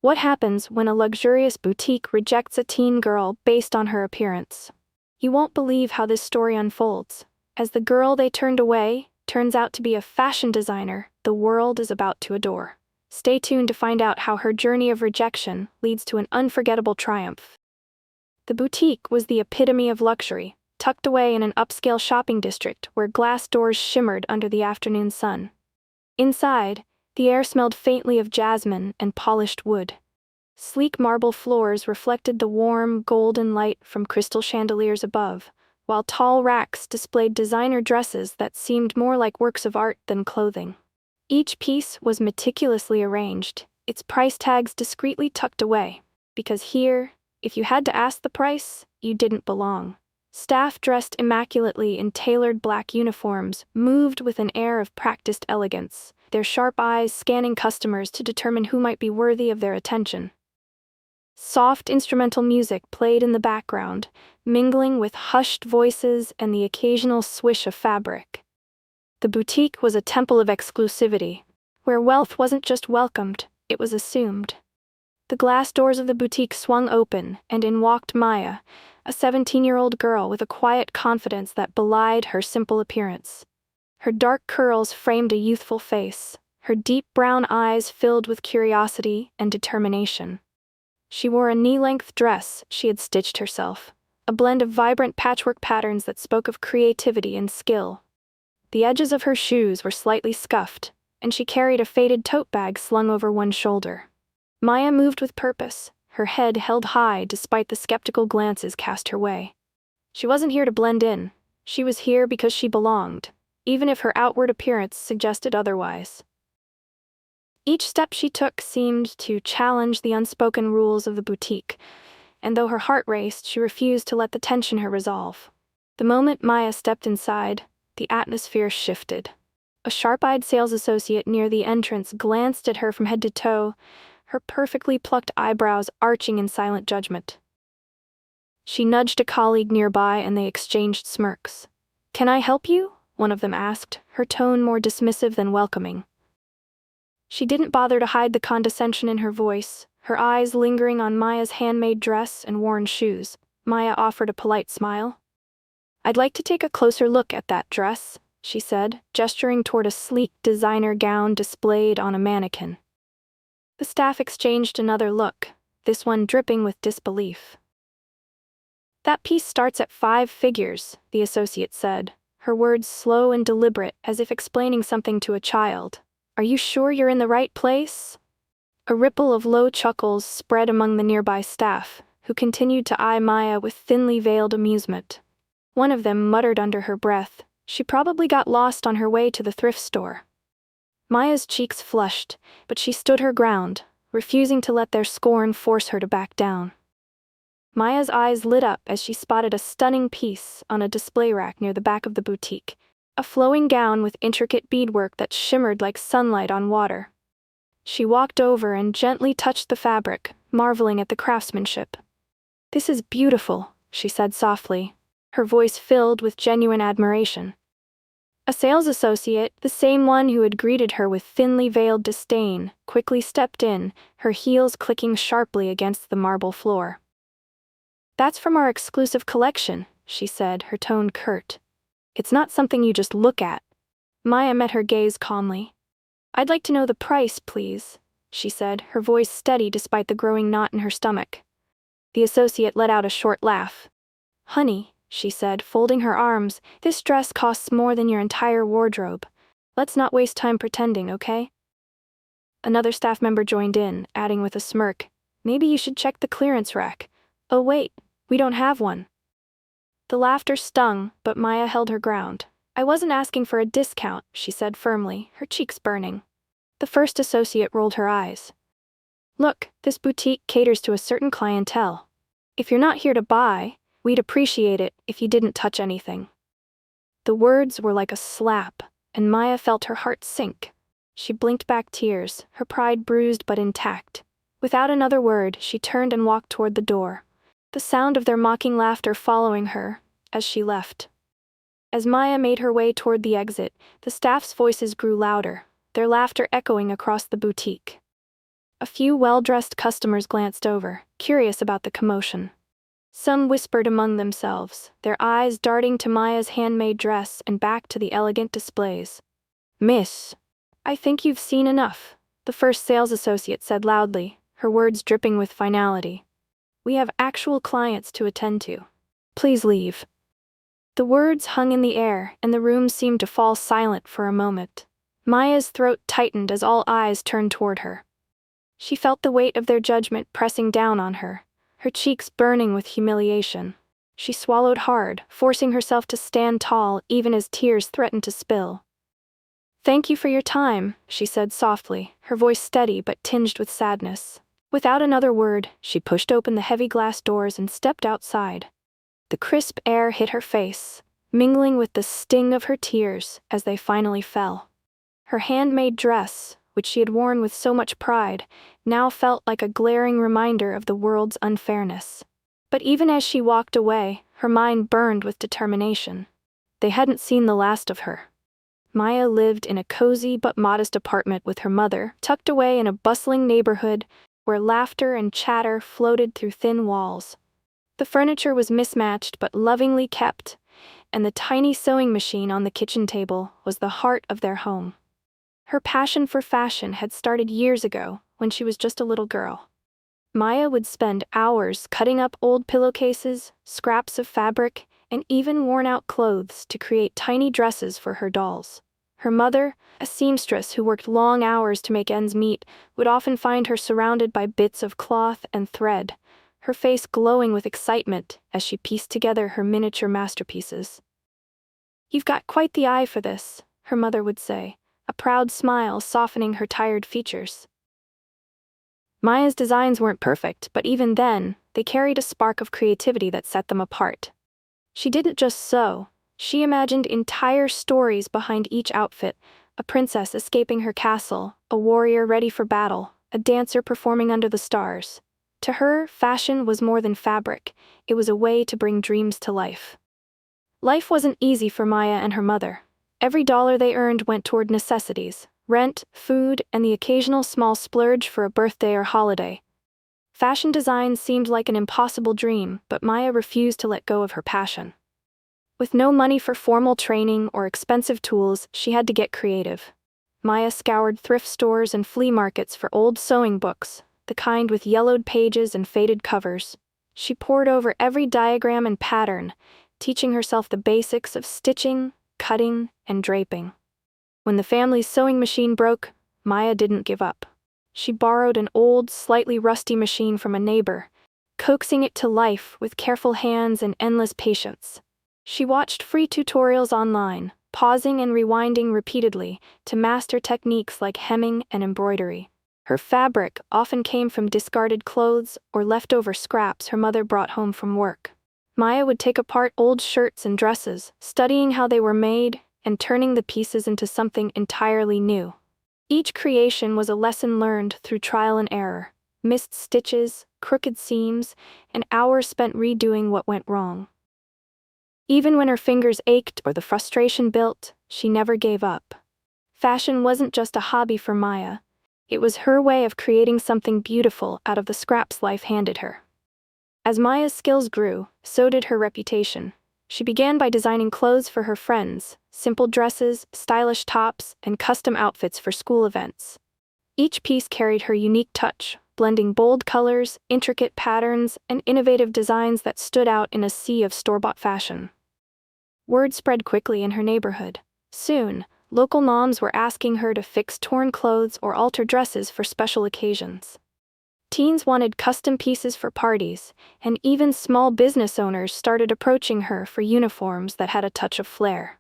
What happens when a luxurious boutique rejects a teen girl based on her appearance? You won't believe how this story unfolds. As the girl they turned away turns out to be a fashion designer the world is about to adore. Stay tuned to find out how her journey of rejection leads to an unforgettable triumph. The boutique was the epitome of luxury, tucked away in an upscale shopping district where glass doors shimmered under the afternoon sun. Inside, the air smelled faintly of jasmine and polished wood. Sleek marble floors reflected the warm, golden light from crystal chandeliers above, while tall racks displayed designer dresses that seemed more like works of art than clothing. Each piece was meticulously arranged, its price tags discreetly tucked away, because here, if you had to ask the price, you didn't belong. Staff dressed immaculately in tailored black uniforms moved with an air of practiced elegance, their sharp eyes scanning customers to determine who might be worthy of their attention. Soft instrumental music played in the background, mingling with hushed voices and the occasional swish of fabric. The boutique was a temple of exclusivity, where wealth wasn't just welcomed, it was assumed. The glass doors of the boutique swung open, and in walked Maya, a 17-year-old girl with a quiet confidence that belied her simple appearance. Her dark curls framed a youthful face, her deep brown eyes filled with curiosity and determination. She wore a knee-length dress she had stitched herself, a blend of vibrant patchwork patterns that spoke of creativity and skill. The edges of her shoes were slightly scuffed, and she carried a faded tote bag slung over one shoulder. Maya moved with purpose, her head held high despite the skeptical glances cast her way. She wasn't here to blend in, she was here because she belonged, even if her outward appearance suggested otherwise. Each step she took seemed to challenge the unspoken rules of the boutique, and though her heart raced, she refused to let the tension her resolve. The moment Maya stepped inside, the atmosphere shifted. A sharp-eyed sales associate near the entrance glanced at her from head to toe, her perfectly plucked eyebrows arching in silent judgment. She nudged a colleague nearby and they exchanged smirks. "Can I help you?" one of them asked, her tone more dismissive than welcoming. She didn't bother to hide the condescension in her voice, her eyes lingering on Maya's handmade dress and worn shoes. Maya offered a polite smile. "I'd like to take a closer look at that dress," she said, gesturing toward a sleek designer gown displayed on a mannequin. The staff exchanged another look, this one dripping with disbelief. "That piece starts at 5 figures, the associate said, her words slow and deliberate as if explaining something to a child. "Are you sure you're in the right place?" A ripple of low chuckles spread among the nearby staff, who continued to eye Maya with thinly veiled amusement. One of them muttered under her breath, "She probably got lost on her way to the thrift store." Maya's cheeks flushed, but she stood her ground, refusing to let their scorn force her to back down. Maya's eyes lit up as she spotted a stunning piece on a display rack near the back of the boutique, a flowing gown with intricate beadwork that shimmered like sunlight on water. She walked over and gently touched the fabric, marveling at the craftsmanship. "This is beautiful," she said softly, her voice filled with genuine admiration. A sales associate, the same one who had greeted her with thinly veiled disdain, quickly stepped in, her heels clicking sharply against the marble floor. "That's from our exclusive collection," she said, her tone curt. "It's not something you just look at." Maya met her gaze calmly. "I'd like to know the price, please," she said, her voice steady despite the growing knot in her stomach. The associate let out a short laugh. "Honey," she said, folding her arms, "this dress costs more than your entire wardrobe. Let's not waste time pretending, okay?" Another staff member joined in, adding with a smirk, "Maybe you should check the clearance rack. Oh wait, we don't have one." The laughter stung, but Maya held her ground. "I wasn't asking for a discount," she said firmly, her cheeks burning. The first associate rolled her eyes. "Look, this boutique caters to a certain clientele. If you're not here to buy, we'd appreciate it if you didn't touch anything." The words were like a slap, and Maya felt her heart sink. She blinked back tears, her pride bruised but intact. Without another word, she turned and walked toward the door, the sound of their mocking laughter following her as she left. As Maya made her way toward the exit, the staff's voices grew louder, their laughter echoing across the boutique. A few well-dressed customers glanced over, curious about the commotion. Some whispered among themselves, their eyes darting to Maya's handmade dress and back to the elegant displays. "Miss, I think you've seen enough," the first sales associate said loudly, her words dripping with finality. "We have actual clients to attend to. Please leave." The words hung in the air, and the room seemed to fall silent for a moment. Maya's throat tightened as all eyes turned toward her. She felt the weight of their judgment pressing down on her, her cheeks burning with humiliation. She swallowed hard, forcing herself to stand tall even as tears threatened to spill. "Thank you for your time," she said softly, her voice steady but tinged with sadness. Without another word, she pushed open the heavy glass doors and stepped outside. The crisp air hit her face, mingling with the sting of her tears as they finally fell. Her handmade dress, which she had worn with so much pride, now felt like a glaring reminder of the world's unfairness. But even as she walked away, her mind burned with determination. They hadn't seen the last of her. Maya lived in a cozy but modest apartment with her mother, tucked away in a bustling neighborhood where laughter and chatter floated through thin walls. The furniture was mismatched but lovingly kept, and the tiny sewing machine on the kitchen table was the heart of their home. Her passion for fashion had started years ago, when she was just a little girl. Maya would spend hours cutting up old pillowcases, scraps of fabric, and even worn-out clothes to create tiny dresses for her dolls. Her mother, a seamstress who worked long hours to make ends meet, would often find her surrounded by bits of cloth and thread, her face glowing with excitement as she pieced together her miniature masterpieces. "You've got quite the eye for this," her mother would say, a proud smile softening her tired features. Maya's designs weren't perfect, but even then, they carried a spark of creativity that set them apart. She didn't just sew, she imagined entire stories behind each outfit: a princess escaping her castle, a warrior ready for battle, a dancer performing under the stars. To her, fashion was more than fabric, it was a way to bring dreams to life. Life wasn't easy for Maya and her mother. Every dollar they earned went toward necessities: rent, food, and the occasional small splurge for a birthday or holiday. Fashion design seemed like an impossible dream, but Maya refused to let go of her passion. With no money for formal training or expensive tools, she had to get creative. Maya scoured thrift stores and flea markets for old sewing books, the kind with yellowed pages and faded covers. She pored over every diagram and pattern, teaching herself the basics of stitching, cutting, and draping. When the family's sewing machine broke, Maya didn't give up. She borrowed an old, slightly rusty machine from a neighbor, coaxing it to life with careful hands and endless patience. She watched free tutorials online, pausing and rewinding repeatedly to master techniques like hemming and embroidery. Her fabric often came from discarded clothes or leftover scraps her mother brought home from work. Maya would take apart old shirts and dresses, studying how they were made and turning the pieces into something entirely new. Each creation was a lesson learned through trial and error: missed stitches, crooked seams, and hours spent redoing what went wrong. Even when her fingers ached or the frustration built, she never gave up. Fashion wasn't just a hobby for Maya. It was her way of creating something beautiful out of the scraps life handed her. As Maya's skills grew, so did her reputation. She began by designing clothes for her friends: simple dresses, stylish tops, and custom outfits for school events. Each piece carried her unique touch, blending bold colors, intricate patterns, and innovative designs that stood out in a sea of store-bought fashion. Word spread quickly in her neighborhood. Soon, local moms were asking her to fix torn clothes or alter dresses for special occasions. Teens wanted custom pieces for parties, and even small business owners started approaching her for uniforms that had a touch of flair.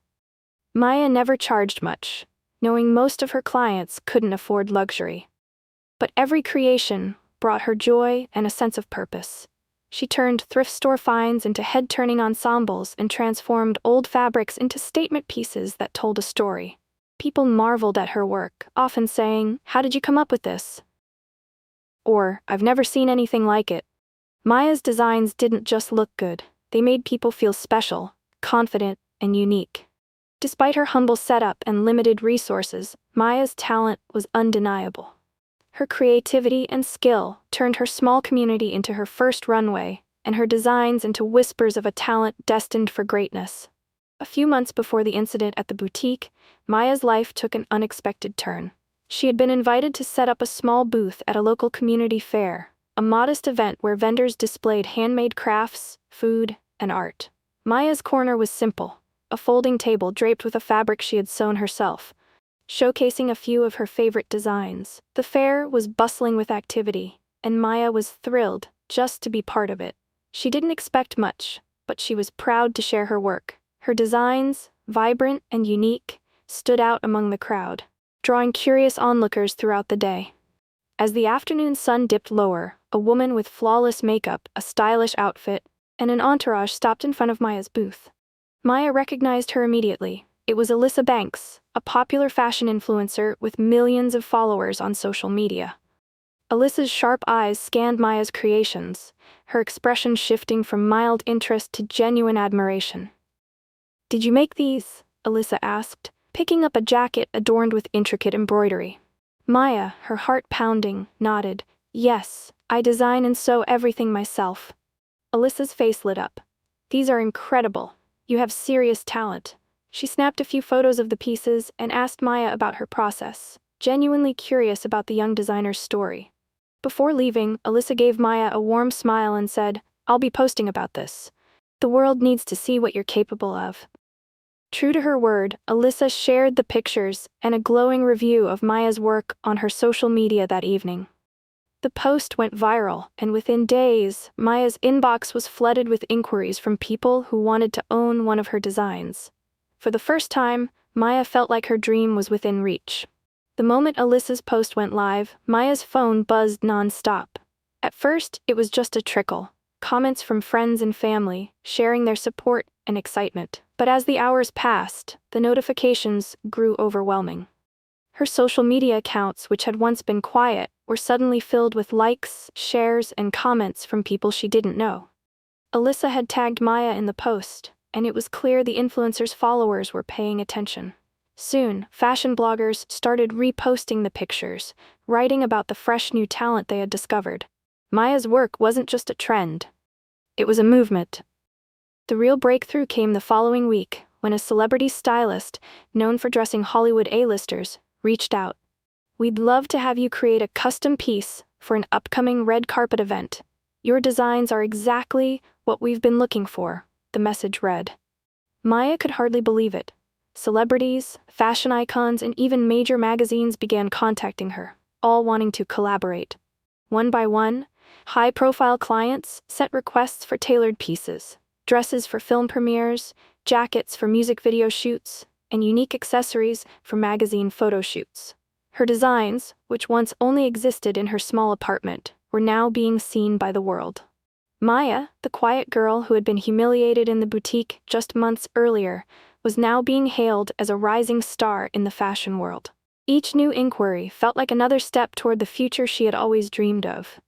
Maya never charged much, knowing most of her clients couldn't afford luxury. But every creation brought her joy and a sense of purpose. She turned thrift store finds into head-turning ensembles and transformed old fabrics into statement pieces that told a story. People marveled at her work, often saying, "How did you come up with this?" Or, "I've never seen anything like it." Maya's designs didn't just look good, they made people feel special, confident, and unique. Despite her humble setup and limited resources, Maya's talent was undeniable. Her creativity and skill turned her small community into her first runway, and her designs into whispers of a talent destined for greatness. A few months before the incident at the boutique, Maya's life took an unexpected turn. She had been invited to set up a small booth at a local community fair, a modest event where vendors displayed handmade crafts, food, and art. Maya's corner was simple, a folding table draped with a fabric she had sewn herself, showcasing a few of her favorite designs. The fair was bustling with activity, and Maya was thrilled just to be part of it. She didn't expect much, but she was proud to share her work. Her designs, vibrant and unique, stood out among the crowd, drawing curious onlookers throughout the day. As the afternoon sun dipped lower, a woman with flawless makeup, a stylish outfit, and an entourage stopped in front of Maya's booth. Maya recognized her immediately. It was Alyssa Banks, a popular fashion influencer with millions of followers on social media. Alyssa's sharp eyes scanned Maya's creations, her expression shifting from mild interest to genuine admiration. "Did you make these?" Alyssa asked, picking up a jacket adorned with intricate embroidery. Maya, her heart pounding, nodded. "Yes, I design and sew everything myself." Alyssa's face lit up. "These are incredible. You have serious talent." She snapped a few photos of the pieces and asked Maya about her process, genuinely curious about the young designer's story. Before leaving, Alyssa gave Maya a warm smile and said, "I'll be posting about this. The world needs to see what you're capable of." True to her word, Alyssa shared the pictures and a glowing review of Maya's work on her social media that evening. The post went viral, and within days, Maya's inbox was flooded with inquiries from people who wanted to own one of her designs. For the first time, Maya felt like her dream was within reach. The moment Alyssa's post went live, Maya's phone buzzed non-stop. At first, it was just a trickle, comments from friends and family, sharing their support and excitement. But as the hours passed, the notifications grew overwhelming. Her social media accounts, which had once been quiet, were suddenly filled with likes, shares, and comments from people she didn't know. Alyssa had tagged Maya in the post, and it was clear the influencer's followers were paying attention. Soon, fashion bloggers started reposting the pictures, writing about the fresh new talent they had discovered. Maya's work wasn't just a trend. It was a movement. The real breakthrough came the following week, when a celebrity stylist, known for dressing Hollywood A-listers, reached out. "We'd love to have you create a custom piece for an upcoming red carpet event. Your designs are exactly what we've been looking for," the message read. Maya could hardly believe it. Celebrities, fashion icons, and even major magazines began contacting her, all wanting to collaborate. One by one, high-profile clients sent requests for tailored pieces, dresses for film premieres, jackets for music video shoots, and unique accessories for magazine photo shoots. Her designs, which once only existed in her small apartment, were now being seen by the world. Maya, the quiet girl who had been humiliated in the boutique just months earlier, was now being hailed as a rising star in the fashion world. Each new inquiry felt like another step toward the future she had always dreamed of.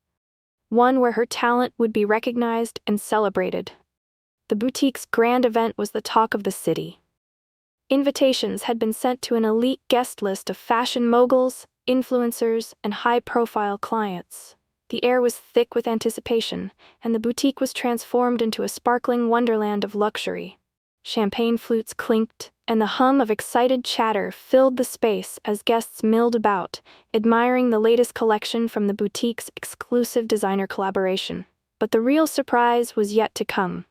One where her talent would be recognized and celebrated. The boutique's grand event was the talk of the city. Invitations had been sent to an elite guest list of fashion moguls, influencers, and high-profile clients. The air was thick with anticipation, and the boutique was transformed into a sparkling wonderland of luxury. Champagne flutes clinked, and the hum of excited chatter filled the space as guests milled about, admiring the latest collection from the boutique's exclusive designer collaboration. But the real surprise was yet to come.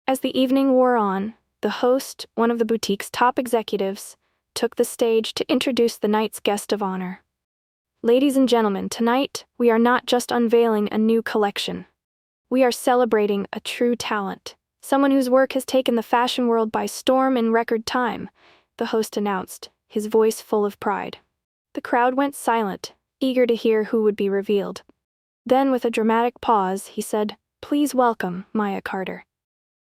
As the evening wore on, the host, one of the boutique's top executives, took the stage to introduce the night's guest of honor. "Ladies and gentlemen, tonight, we are not just unveiling a new collection. We are celebrating a true talent. Someone whose work has taken the fashion world by storm in record time," the host announced, his voice full of pride. The crowd went silent, eager to hear who would be revealed. Then, with a dramatic pause, he said, "Please welcome Maya Carter."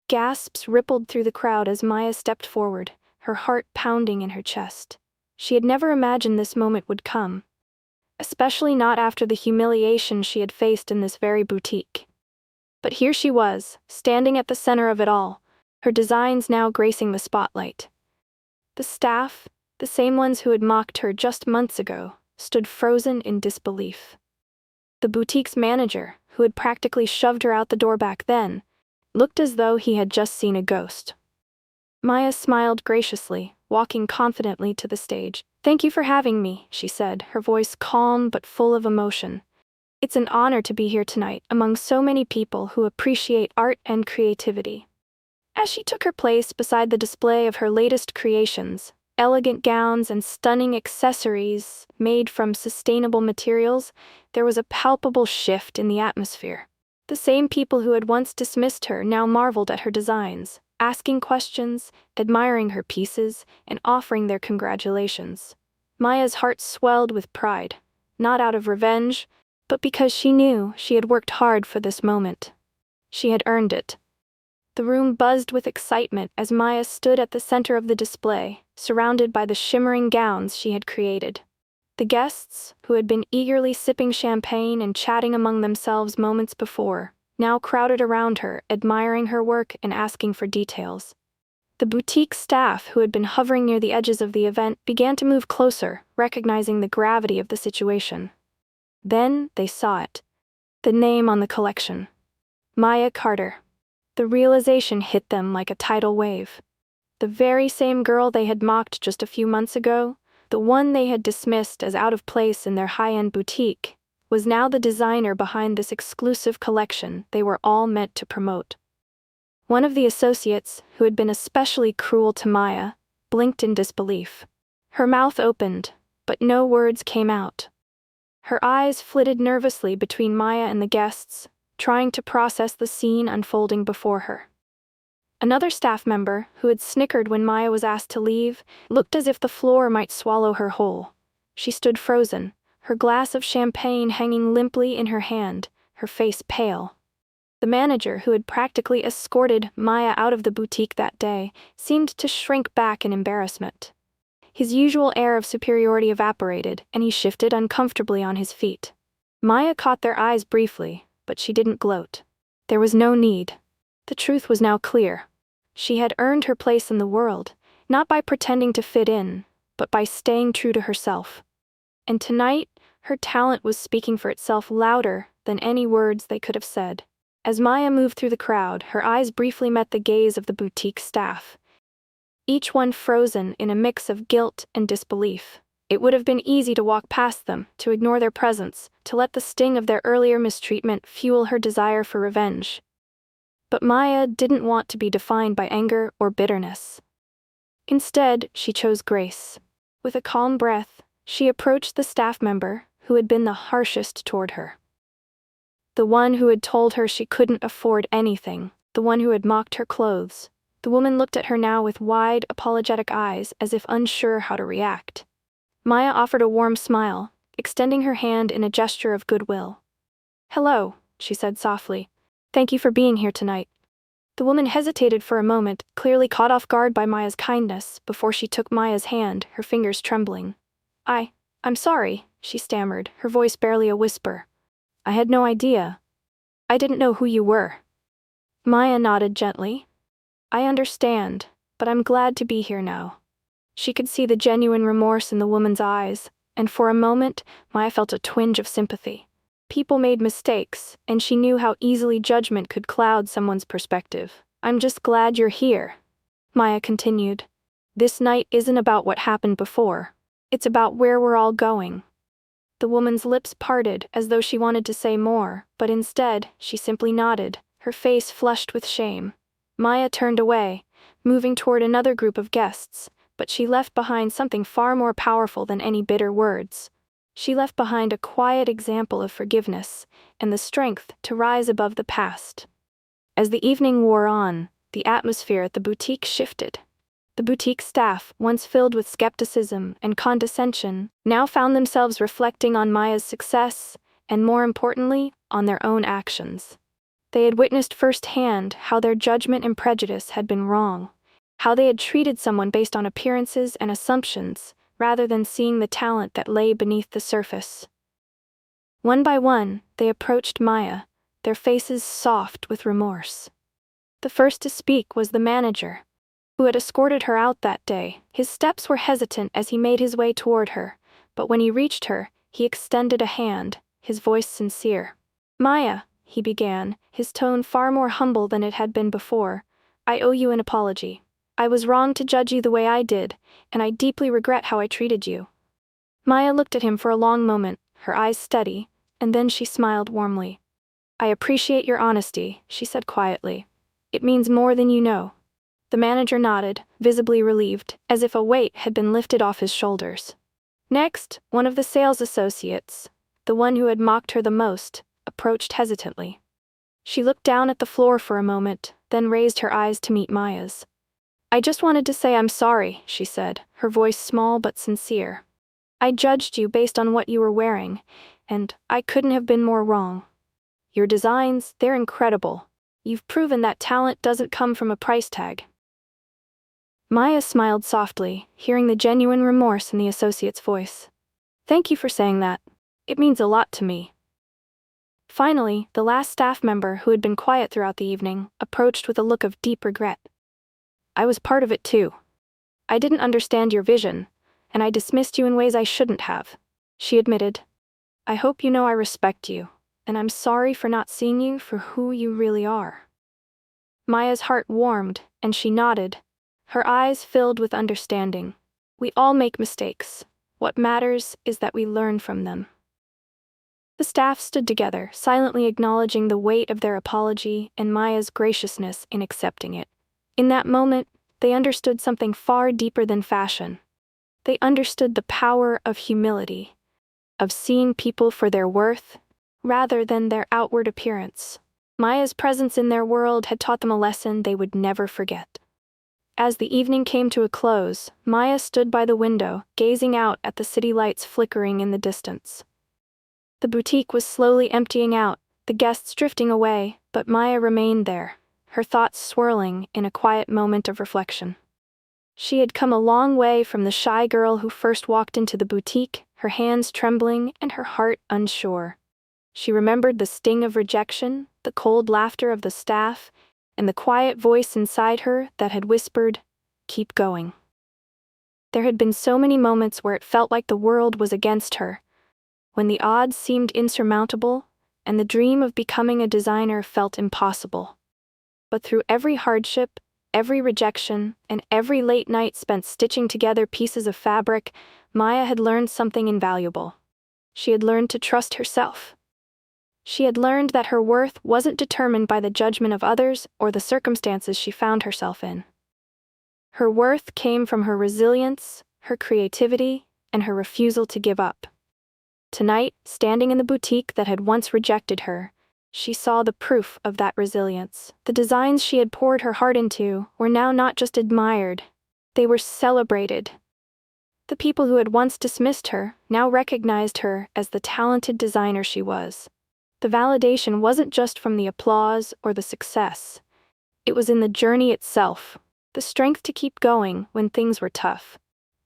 Gasps rippled through the crowd as Maya stepped forward, her heart pounding in her chest. She had never imagined this moment would come, especially not after the humiliation she had faced in this very boutique. But here she was, standing at the center of it all, her designs now gracing the spotlight. The staff, the same ones who had mocked her just months ago, stood frozen in disbelief. The boutique's manager, who had practically shoved her out the door back then, looked as though he had just seen a ghost. Maya smiled graciously, walking confidently to the stage. "Thank you for having me," she said, her voice calm but full of emotion. "It's an honor to be here tonight, among so many people who appreciate art and creativity." As she took her place beside the display of her latest creations, elegant gowns and stunning accessories made from sustainable materials, there was a palpable shift in the atmosphere. The same people who had once dismissed her now marveled at her designs, asking questions, admiring her pieces, and offering their congratulations. Maya's heart swelled with pride, not out of revenge, but because she knew she had worked hard for this moment. She had earned it. The room buzzed with excitement as Maya stood at the center of the display, surrounded by the shimmering gowns she had created. The guests, who had been eagerly sipping champagne and chatting among themselves moments before, now crowded around her, admiring her work and asking for details. The boutique staff, who had been hovering near the edges of the event, began to move closer, recognizing the gravity of the situation. Then they saw it. The name on the collection. Maya Carter. The realization hit them like a tidal wave. The very same girl they had mocked just a few months ago, the one they had dismissed as out of place in their high-end boutique, was now the designer behind this exclusive collection they were all meant to promote. One of the associates, who had been especially cruel to Maya, blinked in disbelief. Her mouth opened, but no words came out. Her eyes flitted nervously between Maya and the guests, trying to process the scene unfolding before her. Another staff member, who had snickered when Maya was asked to leave, looked as if the floor might swallow her whole. She stood frozen, her glass of champagne hanging limply in her hand, her face pale. The manager, who had practically escorted Maya out of the boutique that day, seemed to shrink back in embarrassment. His usual air of superiority evaporated, and he shifted uncomfortably on his feet. Maya caught their eyes briefly, but she didn't gloat. There was no need. The truth was now clear. She had earned her place in the world, not by pretending to fit in, but by staying true to herself. And tonight, her talent was speaking for itself louder than any words they could have said. As Maya moved through the crowd, her eyes briefly met the gaze of the boutique staff, each one frozen in a mix of guilt and disbelief. It would have been easy to walk past them, to ignore their presence, to let the sting of their earlier mistreatment fuel her desire for revenge. But Maya didn't want to be defined by anger or bitterness. Instead, she chose grace. With a calm breath, she approached the staff member who had been the harshest toward her. The one who had told her she couldn't afford anything, the one who had mocked her clothes. The woman looked at her now with wide, apologetic eyes, as if unsure how to react. Maya offered a warm smile, extending her hand in a gesture of goodwill. "Hello," she said softly. "Thank you for being here tonight." The woman hesitated for a moment, clearly caught off guard by Maya's kindness, before she took Maya's hand, her fingers trembling. I'm sorry," she stammered, her voice barely a whisper. "I had no idea. I didn't know who you were." Maya nodded gently. "I understand, but I'm glad to be here now." She could see the genuine remorse in the woman's eyes, and for a moment, Maya felt a twinge of sympathy. People made mistakes, and she knew how easily judgment could cloud someone's perspective. "I'm just glad you're here," Maya continued. "This night isn't about what happened before. It's about where we're all going." The woman's lips parted as though she wanted to say more, but instead, she simply nodded, her face flushed with shame. Maya turned away, moving toward another group of guests, but she left behind something far more powerful than any bitter words. She left behind a quiet example of forgiveness and the strength to rise above the past. As the evening wore on, the atmosphere at the boutique shifted. The boutique staff, once filled with skepticism and condescension, now found themselves reflecting on Maya's success and, more importantly, on their own actions. They had witnessed firsthand how their judgment and prejudice had been wrong, how they had treated someone based on appearances and assumptions, rather than seeing the talent that lay beneath the surface. One by one, they approached Maya, their faces soft with remorse. The first to speak was the manager, who had escorted her out that day. His steps were hesitant as he made his way toward her, but when he reached her, He extended a hand, his voice sincere. "Maya," he began, his tone far more humble than it had been before, "I owe you an apology. I was wrong to judge you the way I did, and I deeply regret how I treated you." Maya looked at him for a long moment, her eyes steady, and then she smiled warmly. "I appreciate your honesty," she said quietly. "It means more than you know." The manager nodded, visibly relieved, as if a weight had been lifted off his shoulders. Next, one of the sales associates, the one who had mocked her the most, approached hesitantly. She looked down at the floor for a moment, then raised her eyes to meet Maya's. "I just wanted to say I'm sorry," she said, her voice small but sincere. "I judged you based on what you were wearing, and I couldn't have been more wrong. Your designs, they're incredible. You've proven that talent doesn't come from a price tag." Maya smiled softly, hearing the genuine remorse in the associate's voice. "Thank you for saying that. It means a lot to me." Finally, the last staff member, who had been quiet throughout the evening, approached with a look of deep regret. "I was part of it too. I didn't understand your vision, and I dismissed you in ways I shouldn't have," she admitted. "I hope you know I respect you, and I'm sorry for not seeing you for who you really are." Maya's heart warmed, and she nodded, her eyes filled with understanding. "We all make mistakes. What matters is that we learn from them." The staff stood together, silently acknowledging the weight of their apology and Maya's graciousness in accepting it. In that moment, they understood something far deeper than fashion. They understood the power of humility, of seeing people for their worth, rather than their outward appearance. Maya's presence in their world had taught them a lesson they would never forget. As the evening came to a close, Maya stood by the window, gazing out at the city lights flickering in the distance. The boutique was slowly emptying out, the guests drifting away, but Maya remained there, her thoughts swirling in a quiet moment of reflection. She had come a long way from the shy girl who first walked into the boutique, her hands trembling and her heart unsure. She remembered the sting of rejection, the cold laughter of the staff, and the quiet voice inside her that had whispered, "Keep going." There had been so many moments where it felt like the world was against her, when the odds seemed insurmountable, and the dream of becoming a designer felt impossible. But through every hardship, every rejection, and every late night spent stitching together pieces of fabric, Maya had learned something invaluable. She had learned to trust herself. She had learned that her worth wasn't determined by the judgment of others or the circumstances she found herself in. Her worth came from her resilience, her creativity, and her refusal to give up. Tonight, standing in the boutique that had once rejected her, she saw the proof of that resilience. The designs she had poured her heart into were now not just admired, they were celebrated. The people who had once dismissed her now recognized her as the talented designer she was. The validation wasn't just from the applause or the success. It was in the journey itself, the strength to keep going when things were tough,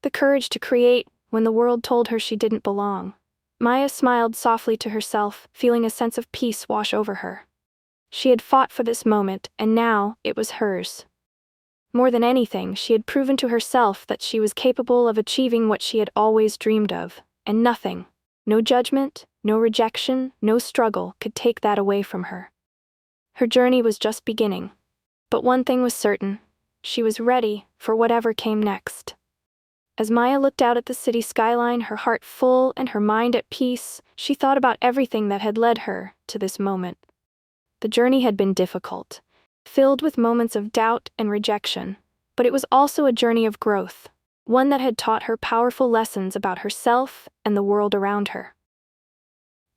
the courage to create when the world told her she didn't belong. Maya smiled softly to herself, feeling a sense of peace wash over her. She had fought for this moment, and now it was hers. More than anything, she had proven to herself that she was capable of achieving what she had always dreamed of, and nothing, no judgment, no rejection, no struggle could take that away from her. Her journey was just beginning. But one thing was certain, she was ready for whatever came next. As Maya looked out at the city skyline, her heart full and her mind at peace, she thought about everything that had led her to this moment. The journey had been difficult, filled with moments of doubt and rejection, but it was also a journey of growth, one that had taught her powerful lessons about herself and the world around her.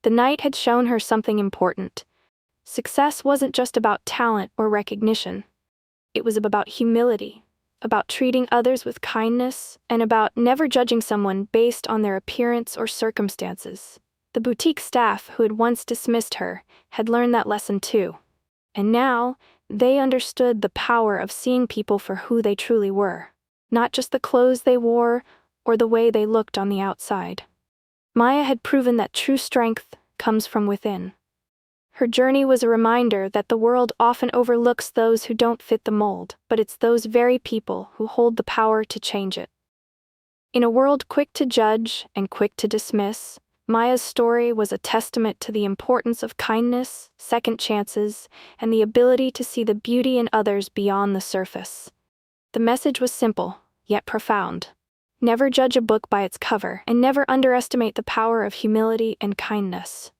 The night had shown her something important. Success wasn't just about talent or recognition. It was about humility, about treating others with kindness, and about never judging someone based on their appearance or circumstances. The boutique staff who had once dismissed her had learned that lesson too. And now, they understood the power of seeing people for who they truly were, not just the clothes they wore or the way they looked on the outside. Maya had proven that true strength comes from within. Her journey was a reminder that the world often overlooks those who don't fit the mold, but it's those very people who hold the power to change it. In a world quick to judge and quick to dismiss, Maya's story was a testament to the importance of kindness, second chances, and the ability to see the beauty in others beyond the surface. The message was simple, yet profound. Never judge a book by its cover, and never underestimate the power of humility and kindness.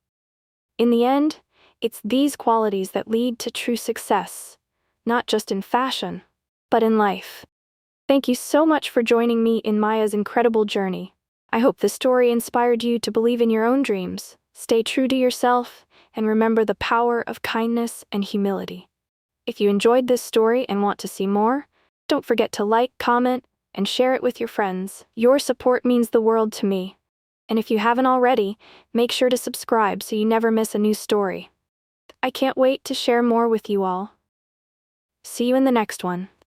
In the end, it's these qualities that lead to true success, not just in fashion, but in life. Thank you so much for joining me in Maya's incredible journey. I hope the story inspired you to believe in your own dreams, stay true to yourself, and remember the power of kindness and humility. If you enjoyed this story and want to see more, don't forget to like, comment, and share it with your friends. Your support means the world to me. And if you haven't already, make sure to subscribe so you never miss a new story. I can't wait to share more with you all. See you in the next one.